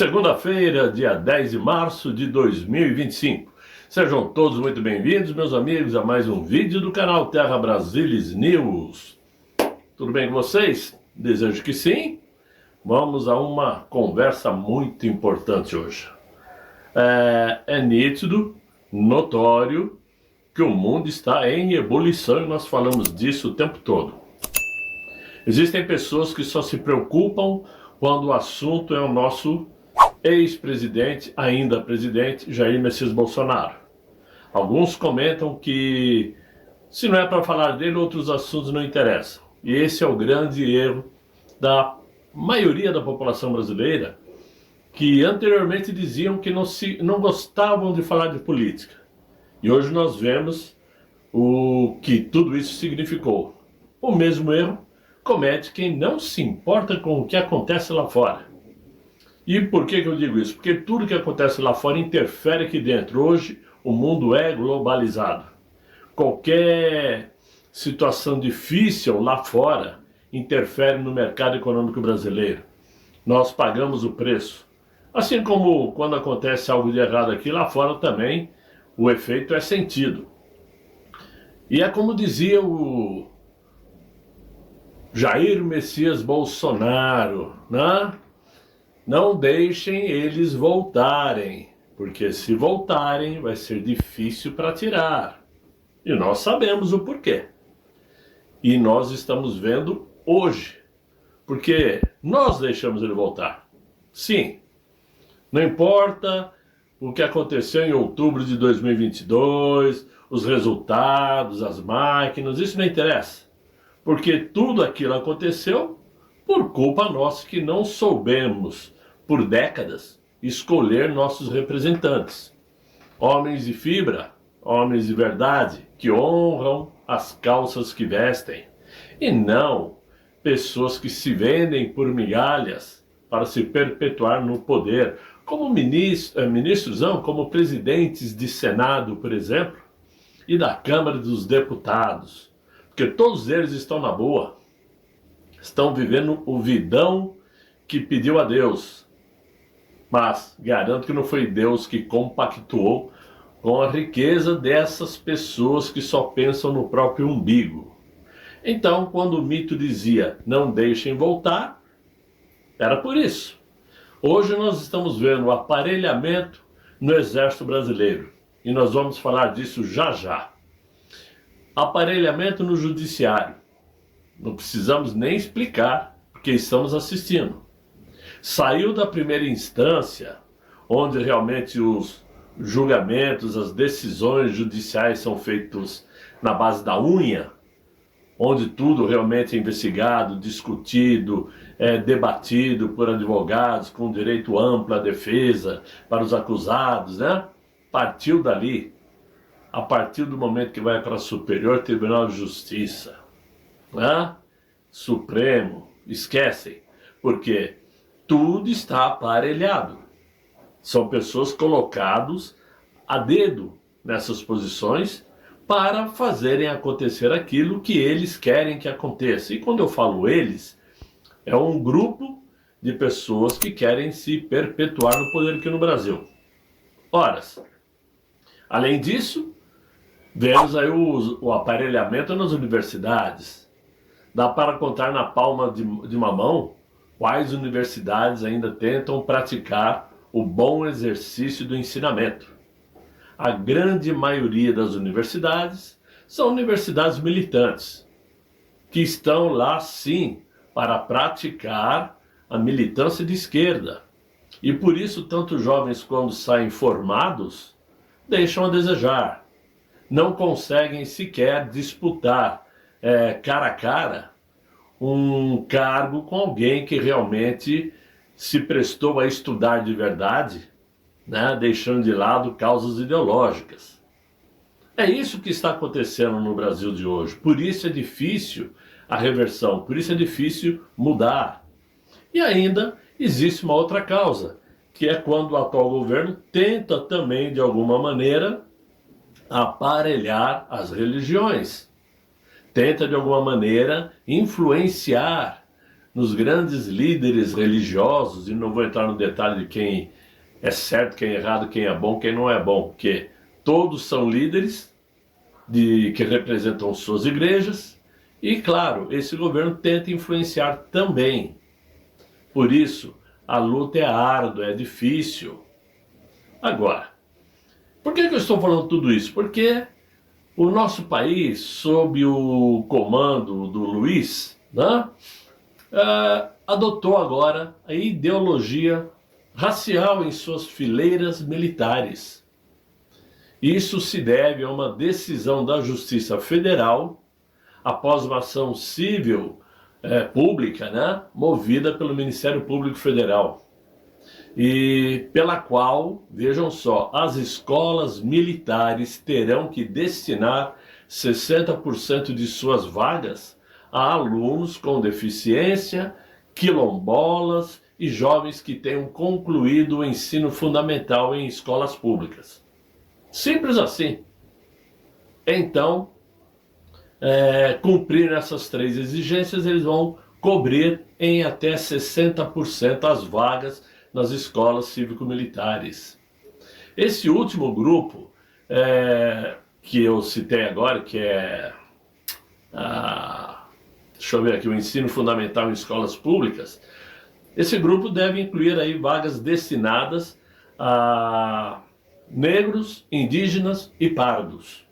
Segunda-feira, dia 10 de março de 2025. Sejam todos muito bem-vindos, meus amigos, a mais um vídeo do canal Terra Brasilis News. Tudo bem com vocês? Desejo que sim. Vamos a uma conversa muito importante hoje. É nítido, notório, que o mundo está em ebulição e nós falamos disso o tempo todo. Existem pessoas que só se preocupam quando o assunto é o nosso ex-presidente, ainda presidente, Jair Messias Bolsonaro. Alguns comentam que, se não é para falar dele, outros assuntos não interessam. E esse é o grande erro da maioria da população brasileira, que anteriormente diziam que não gostavam de falar de política. E hoje nós vemos o que tudo isso significou. O mesmo erro comete quem não se importa com o que acontece lá fora. E por que eu digo isso? Porque tudo que acontece lá fora interfere aqui dentro. Hoje o mundo é globalizado. Qualquer situação difícil lá fora interfere no mercado econômico brasileiro. Nós pagamos o preço. Assim como quando acontece algo de errado aqui, lá fora também o efeito é sentido. E é como dizia o Jair Messias Bolsonaro, né? Não deixem eles voltarem, porque se voltarem vai ser difícil para tirar. E nós sabemos o porquê. E nós estamos vendo hoje, porque nós deixamos ele voltar. Sim, não importa o que aconteceu em outubro de 2022, os resultados, as máquinas, isso não interessa. Porque tudo aquilo aconteceu por culpa nossa que não soubemos, por décadas, escolher nossos representantes. Homens de fibra, homens de verdade, que honram as calças que vestem. E não pessoas que se vendem por migalhas para se perpetuar no poder. Como ministros, não, como presidentes de Senado, por exemplo, e da Câmara dos Deputados. Porque todos eles estão na boa. Estão vivendo o vidão que pediu a Deus. Mas garanto que não foi Deus que compactuou com a riqueza dessas pessoas que só pensam no próprio umbigo. Então, quando o mito dizia, não deixem voltar, era por isso. Hoje nós estamos vendo o aparelhamento no Exército Brasileiro. E nós vamos falar disso já já. Aparelhamento no Judiciário. Não precisamos nem explicar, porque estamos assistindo. Saiu da primeira instância, onde realmente os julgamentos, as decisões judiciais são feitos na base da unha, onde tudo realmente é investigado, discutido, debatido por advogados, com direito amplo à defesa para os acusados, né? Partiu dali, a partir do momento que vai para o Superior Tribunal de Justiça, né? Supremo, esquecem, porque tudo está aparelhado. São pessoas colocadas a dedo nessas posições para fazerem acontecer aquilo que eles querem que aconteça. E quando eu falo eles, é um grupo de pessoas que querem se perpetuar no poder aqui no Brasil. Ora, além disso, vemos aí o aparelhamento nas universidades. Dá para contar na palma de uma mão quais universidades ainda tentam praticar o bom exercício do ensinamento. A grande maioria das universidades são universidades militantes, que estão lá sim para praticar a militância de esquerda. E por isso tantos jovens, quando saem formados, deixam a desejar. Não conseguem sequer disputar cara a cara um cargo com alguém que realmente se prestou a estudar de verdade, né, deixando de lado causas ideológicas. É isso que está acontecendo no Brasil de hoje. Por isso é difícil a reversão, por isso é difícil mudar. E ainda existe uma outra causa, que é quando o atual governo tenta também, de alguma maneira, aparelhar as religiões. Tenta, de alguma maneira, influenciar nos grandes líderes religiosos, e não vou entrar no detalhe de quem é certo, quem é errado, quem é bom, quem não é bom, porque todos são líderes que representam suas igrejas, e claro, esse governo tenta influenciar também. Por isso, a luta é árdua, é difícil. Agora, por que eu estou falando tudo isso? Porque o nosso país, sob o comando do Luiz, né, adotou agora a ideologia racial em suas fileiras militares. Isso se deve a uma decisão da Justiça Federal após uma ação civil pública, né, movida pelo Ministério Público Federal, e pela qual, vejam só, as escolas militares terão que destinar 60% de suas vagas a alunos com deficiência, quilombolas e jovens que tenham concluído o ensino fundamental em escolas públicas. Simples assim. Então, cumprir essas 3 exigências, eles vão cobrir em até 60% as vagas nas escolas cívico-militares. Esse último grupo que eu citei agora, que é deixa eu ver aqui, o ensino fundamental em escolas públicas, esse grupo deve incluir aí vagas destinadas a negros, indígenas e pardos.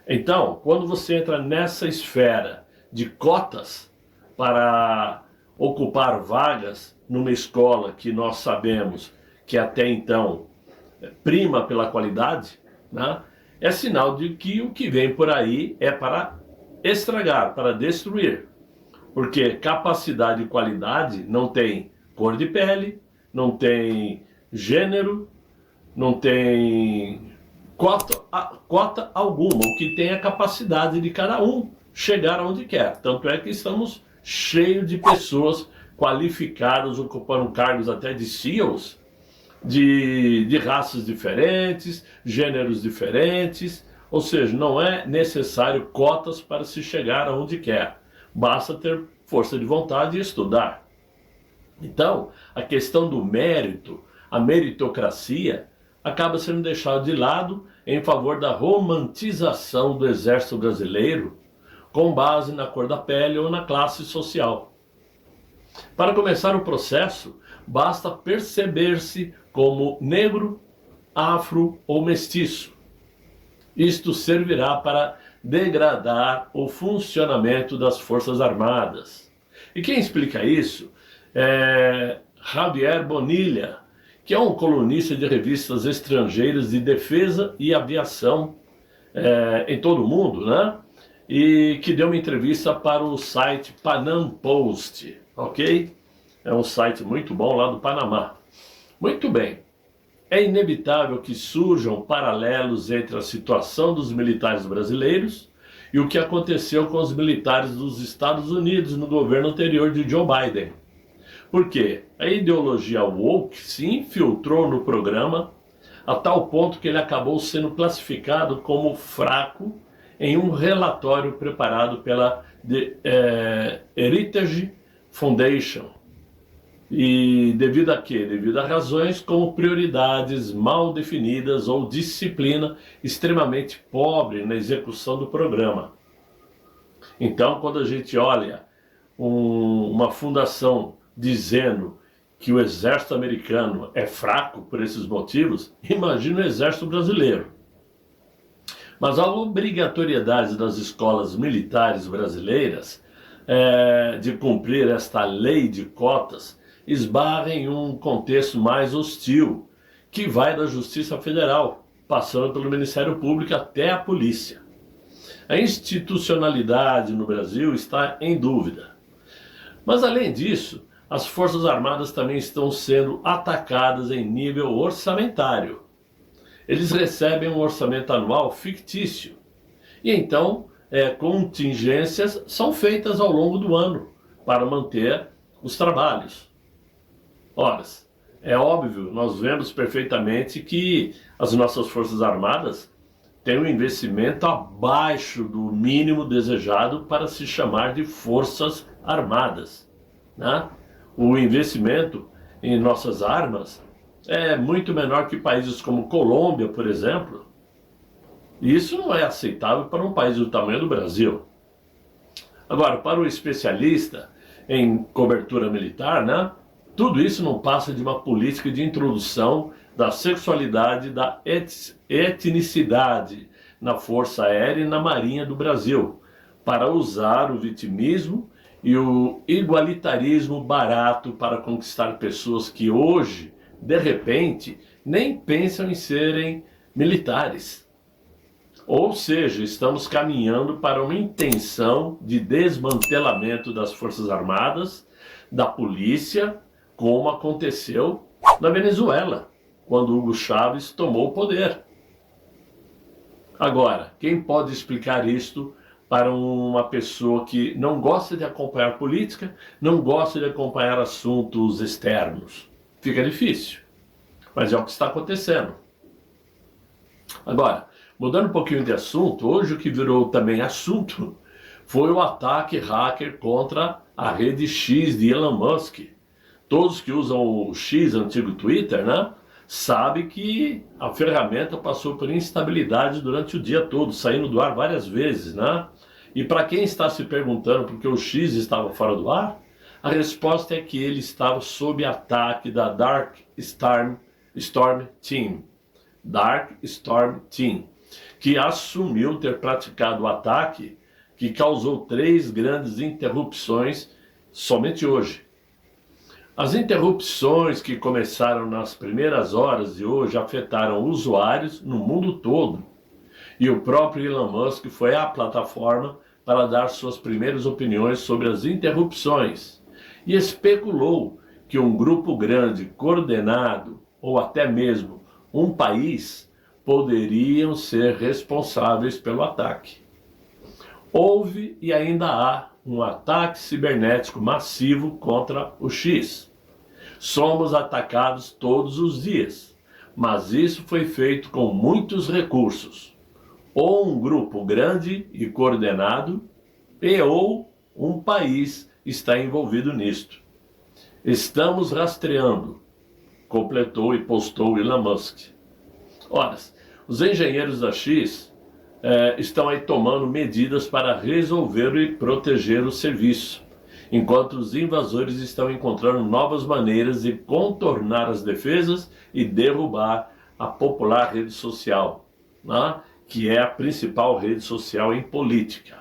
Então, quando você entra nessa esfera de cotas para ocupar vagas numa escola que nós sabemos que até então prima pela qualidade, né, é sinal de que o que vem por aí é para estragar, para destruir. Porque capacidade e qualidade não tem cor de pele, não tem gênero, não tem cota alguma. O que tem é a capacidade de cada um chegar aonde quer. Tanto é que estamos cheios de pessoas qualificadas, ocupando cargos até de CEOs, de raças diferentes, gêneros diferentes. Ou seja, não é necessário cotas para se chegar aonde quer. Basta ter força de vontade e estudar. Então, a questão do mérito, a meritocracia, acaba sendo deixada de lado em favor da romantização do exército brasileiro com base na cor da pele ou na classe social. Para começar o processo, basta perceber-se como negro, afro ou mestiço. Isto servirá para degradar o funcionamento das Forças Armadas. E quem explica isso é Javier Bonilla, que é um colunista de revistas estrangeiras de defesa e aviação em todo o mundo, né? E que deu uma entrevista para o site Panam Post, ok? É um site muito bom lá do Panamá. Muito bem. É inevitável que surjam paralelos entre a situação dos militares brasileiros e o que aconteceu com os militares dos Estados Unidos no governo anterior de Joe Biden. Porque a ideologia woke se infiltrou no programa a tal ponto que ele acabou sendo classificado como fraco em um relatório preparado pela Heritage Foundation. E devido a quê? Devido a razões como prioridades mal definidas ou disciplina extremamente pobre na execução do programa. Então, quando a gente olha uma fundação dizendo que o exército americano é fraco por esses motivos, imagina o exército brasileiro. Mas a obrigatoriedade das escolas militares brasileiras de cumprir esta lei de cotas esbarra em um contexto mais hostil, que vai da Justiça Federal, passando pelo Ministério Público até a polícia. A institucionalidade no Brasil está em dúvida. Mas além disso, as Forças Armadas também estão sendo atacadas em nível orçamentário. Eles recebem um orçamento anual fictício. E então, contingências são feitas ao longo do ano para manter os trabalhos. Ora, é óbvio, nós vemos perfeitamente que as nossas Forças Armadas têm um investimento abaixo do mínimo desejado para se chamar de Forças Armadas. né? O investimento em nossas armas é muito menor que países como Colômbia, por exemplo. E isso não é aceitável para um país do tamanho do Brasil. Agora, para o especialista em cobertura militar, né, tudo isso não passa de uma política de introdução da sexualidade e da etnicidade na Força Aérea e na Marinha do Brasil, para usar o vitimismo e o igualitarismo barato para conquistar pessoas que hoje, de repente, nem pensam em serem militares. Ou seja, estamos caminhando para uma intenção de desmantelamento das Forças Armadas, da polícia, como aconteceu na Venezuela, quando Hugo Chávez tomou o poder. Agora, quem pode explicar isto para uma pessoa que não gosta de acompanhar política, não gosta de acompanhar assuntos externos? Fica difícil, mas é o que está acontecendo. Agora, mudando um pouquinho de assunto, hoje o que virou também assunto foi o ataque hacker contra a rede X de Elon Musk. Todos que usam o X, antigo Twitter, né, sabem que a ferramenta passou por instabilidade durante o dia todo, saindo do ar várias vezes, né? E para quem está se perguntando por que o X estava fora do ar, a resposta é que ele estava sob ataque da Dark Storm Team. Dark Storm Team, que assumiu ter praticado o ataque que causou 3 grandes interrupções somente hoje. As interrupções que começaram nas primeiras horas de hoje afetaram usuários no mundo todo. E o próprio Elon Musk foi à plataforma para dar suas primeiras opiniões sobre as interrupções e especulou que um grupo grande, coordenado ou até mesmo um país poderiam ser responsáveis pelo ataque. Houve e ainda há um ataque cibernético massivo contra o X. Somos atacados todos os dias, mas isso foi feito com muitos recursos. Ou um grupo grande e coordenado, ou um país está envolvido nisto. Estamos rastreando, completou e postou Elon Musk. Ora, os engenheiros da X estão aí tomando medidas para resolver e proteger o serviço, enquanto os invasores estão encontrando novas maneiras de contornar as defesas e derrubar a popular rede social, né, que é a principal rede social em política.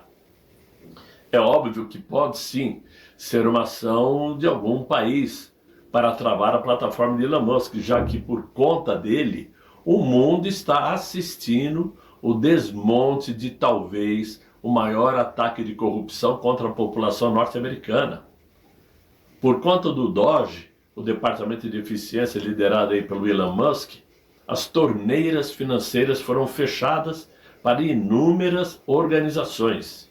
É óbvio que pode sim ser uma ação de algum país para travar a plataforma de Elon Musk, já que por conta dele o mundo está assistindo o desmonte de talvez o maior ataque de corrupção contra a população norte-americana. Por conta do DOGE, o Departamento de Eficiência liderado aí pelo Elon Musk, as torneiras financeiras foram fechadas para inúmeras organizações.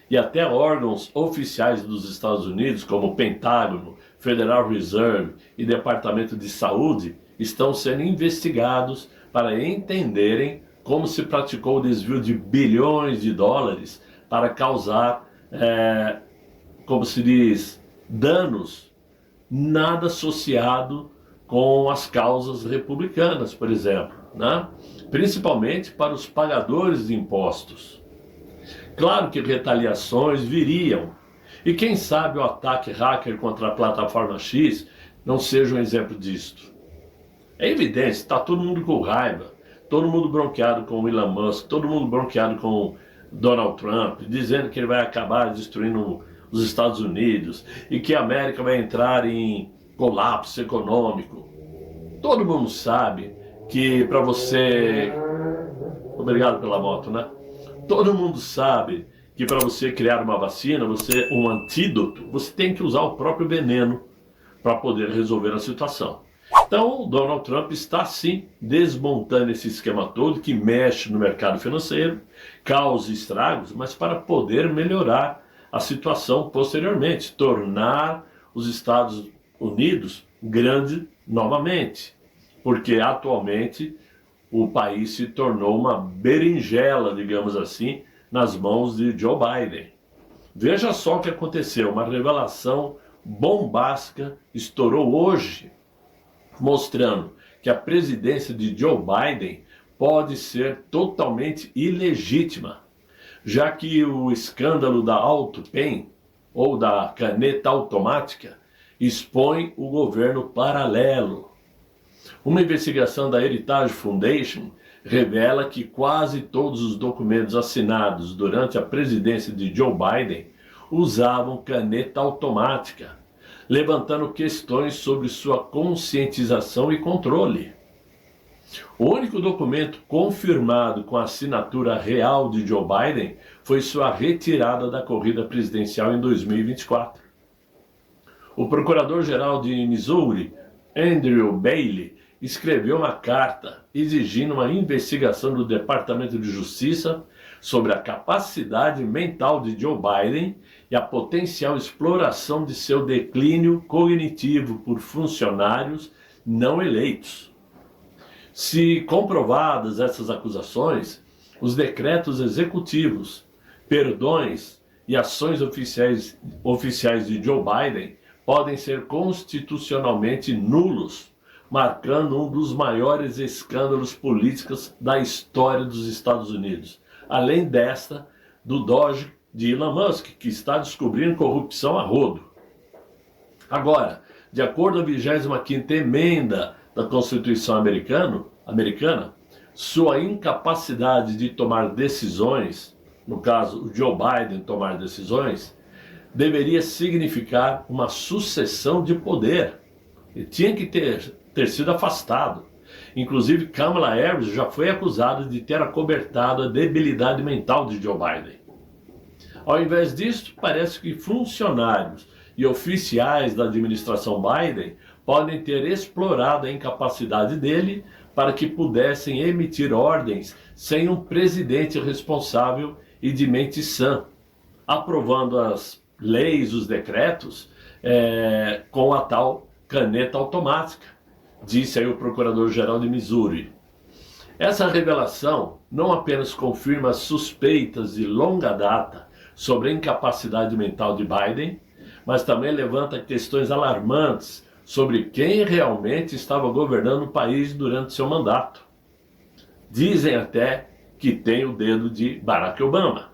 E até órgãos oficiais dos Estados Unidos, como o Pentágono, Federal Reserve e Departamento de Saúde, estão sendo investigados para entenderem como se praticou o desvio de bilhões de dólares para causar, como se diz, danos nada associado com as causas republicanas, por exemplo, né? Principalmente para os pagadores de impostos. Claro que retaliações viriam, e quem sabe o ataque hacker contra a plataforma X não seja um exemplo disto. É evidente, está todo mundo com raiva, todo mundo bronqueado com o Elon Musk, todo mundo bronqueado com Donald Trump, dizendo que ele vai acabar destruindo os Estados Unidos e que a América vai entrar em colapso econômico. Todo mundo sabe que para você... Obrigado pela moto, né? Todo mundo sabe que para você criar uma vacina, um antídoto, você tem que usar o próprio veneno para poder resolver a situação. Então, o Donald Trump está sim desmontando esse esquema todo que mexe no mercado financeiro, causa estragos, mas para poder melhorar a situação posteriormente, tornar os Estados Unidos grande novamente, porque atualmente o país se tornou uma berinjela, digamos assim, nas mãos de Joe Biden. Veja só o que aconteceu, uma revelação bombástica estourou hoje, mostrando que a presidência de Joe Biden pode ser totalmente ilegítima, já que o escândalo da AutoPen, ou da caneta automática, expõe o governo paralelo. Uma investigação da Heritage Foundation revela que quase todos os documentos assinados durante a presidência de Joe Biden usavam caneta automática, levantando questões sobre sua conscientização e controle. O único documento confirmado com a assinatura real de Joe Biden foi sua retirada da corrida presidencial em 2024. O procurador-geral de Missouri, Andrew Bailey, escreveu uma carta exigindo uma investigação do Departamento de Justiça sobre a capacidade mental de Joe Biden e a potencial exploração de seu declínio cognitivo por funcionários não eleitos. Se comprovadas essas acusações, os decretos executivos, perdões e ações oficiais de Joe Biden podem ser constitucionalmente nulos, marcando um dos maiores escândalos políticos da história dos Estados Unidos, além desta do Doge de Elon Musk, que está descobrindo corrupção a rodo. Agora, de acordo com a 25ª emenda da Constituição americana, sua incapacidade de tomar decisões, no caso o Joe Biden tomar decisões, deveria significar uma sucessão de poder. Ele tinha que ter sido afastado. Inclusive, Kamala Harris já foi acusada de ter acobertado a debilidade mental de Joe Biden. Ao invés disso, parece que funcionários e oficiais da administração Biden podem ter explorado a incapacidade dele para que pudessem emitir ordens sem um presidente responsável e de mente sã, aprovando as leis, os decretos, com a tal caneta automática, disse aí o procurador-geral de Missouri. Essa revelação não apenas confirma as suspeitas de longa data sobre a incapacidade mental de Biden, mas também levanta questões alarmantes sobre quem realmente estava governando o país durante seu mandato. Dizem até que tem o dedo de Barack Obama.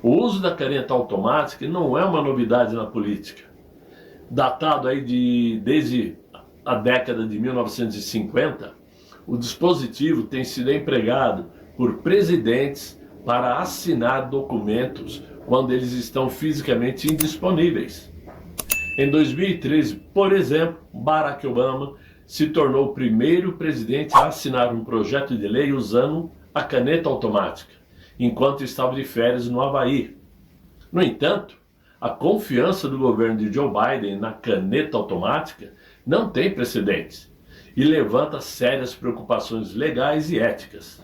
O uso da caneta automática não é uma novidade na política. Datado aí desde a década de 1950, o dispositivo tem sido empregado por presidentes para assinar documentos quando eles estão fisicamente indisponíveis. Em 2013, por exemplo, Barack Obama se tornou o primeiro presidente a assinar um projeto de lei usando a caneta automática, enquanto estava de férias no Havaí. No entanto, a confiança do governo de Joe Biden na caneta automática não tem precedentes e levanta sérias preocupações legais e éticas.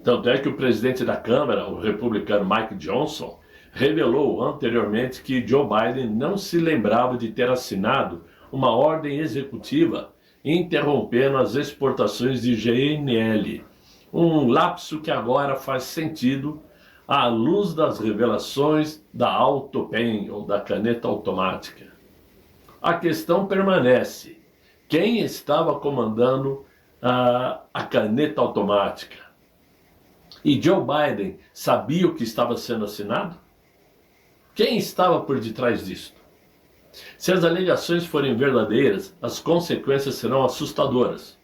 Tanto é que o presidente da Câmara, o republicano Mike Johnson, revelou anteriormente que Joe Biden não se lembrava de ter assinado uma ordem executiva interrompendo as exportações de GNL, um lapso que agora faz sentido à luz das revelações da AutoPen, ou da caneta automática. A questão permanece: quem estava comandando a caneta automática? E Joe Biden sabia o que estava sendo assinado? Quem estava por detrás disso? Se as alegações forem verdadeiras, as consequências serão assustadoras.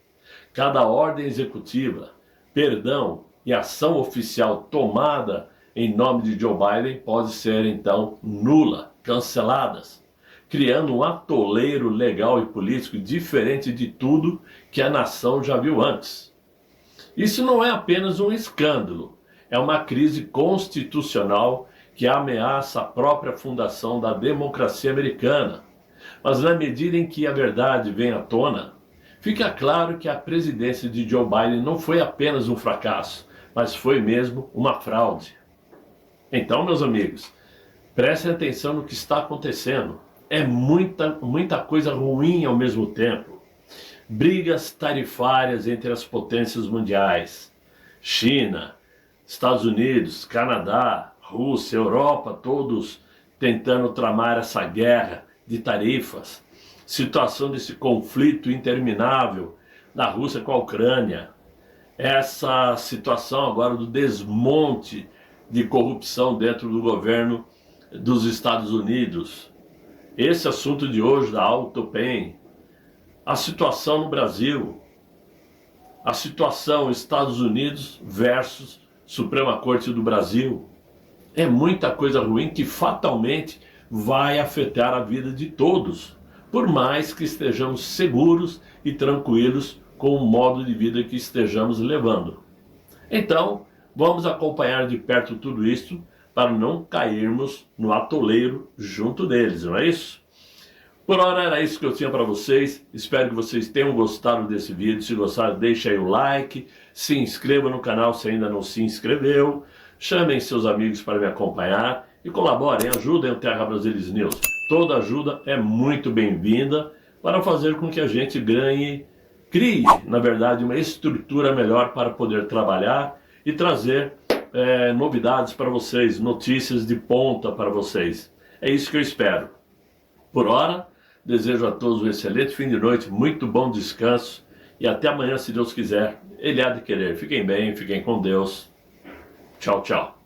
Cada ordem executiva, perdão e ação oficial tomada em nome de Joe Biden pode ser, então, nula, canceladas, criando um atoleiro legal e político diferente de tudo que a nação já viu antes. Isso não é apenas um escândalo, é uma crise constitucional que ameaça a própria fundação da democracia americana. Mas na medida em que a verdade vem à tona, fica claro que a presidência de Joe Biden não foi apenas um fracasso, mas foi mesmo uma fraude. Então, meus amigos, prestem atenção no que está acontecendo. É muita coisa ruim ao mesmo tempo. Brigas tarifárias entre as potências mundiais. China, Estados Unidos, Canadá, Rússia, Europa, todos tentando tramar essa guerra de tarifas, situação desse conflito interminável da Rússia com a Ucrânia, essa situação agora do desmonte de corrupção dentro do governo dos Estados Unidos, esse assunto de hoje da Autopen, a situação no Brasil, a situação Estados Unidos versus Suprema Corte do Brasil, é muita coisa ruim que fatalmente vai afetar a vida de todos, por mais que estejamos seguros e tranquilos com o modo de vida que estejamos levando. Então, vamos acompanhar de perto tudo isso para não cairmos no atoleiro junto deles, não é isso? Por hora era isso que eu tinha para vocês. Espero que vocês tenham gostado desse vídeo. Se gostaram, deixe aí o like, se inscreva no canal se ainda não se inscreveu, chamem seus amigos para me acompanhar e colaborem, ajudem o Terra Brasilis News. Toda ajuda é muito bem-vinda para fazer com que a gente crie, na verdade, uma estrutura melhor para poder trabalhar e trazer novidades para vocês, notícias de ponta para vocês. É isso que eu espero. Por hora, desejo a todos um excelente fim de noite, muito bom descanso e até amanhã, se Deus quiser. Ele há de querer. Fiquem bem, fiquem com Deus. Tchau, tchau.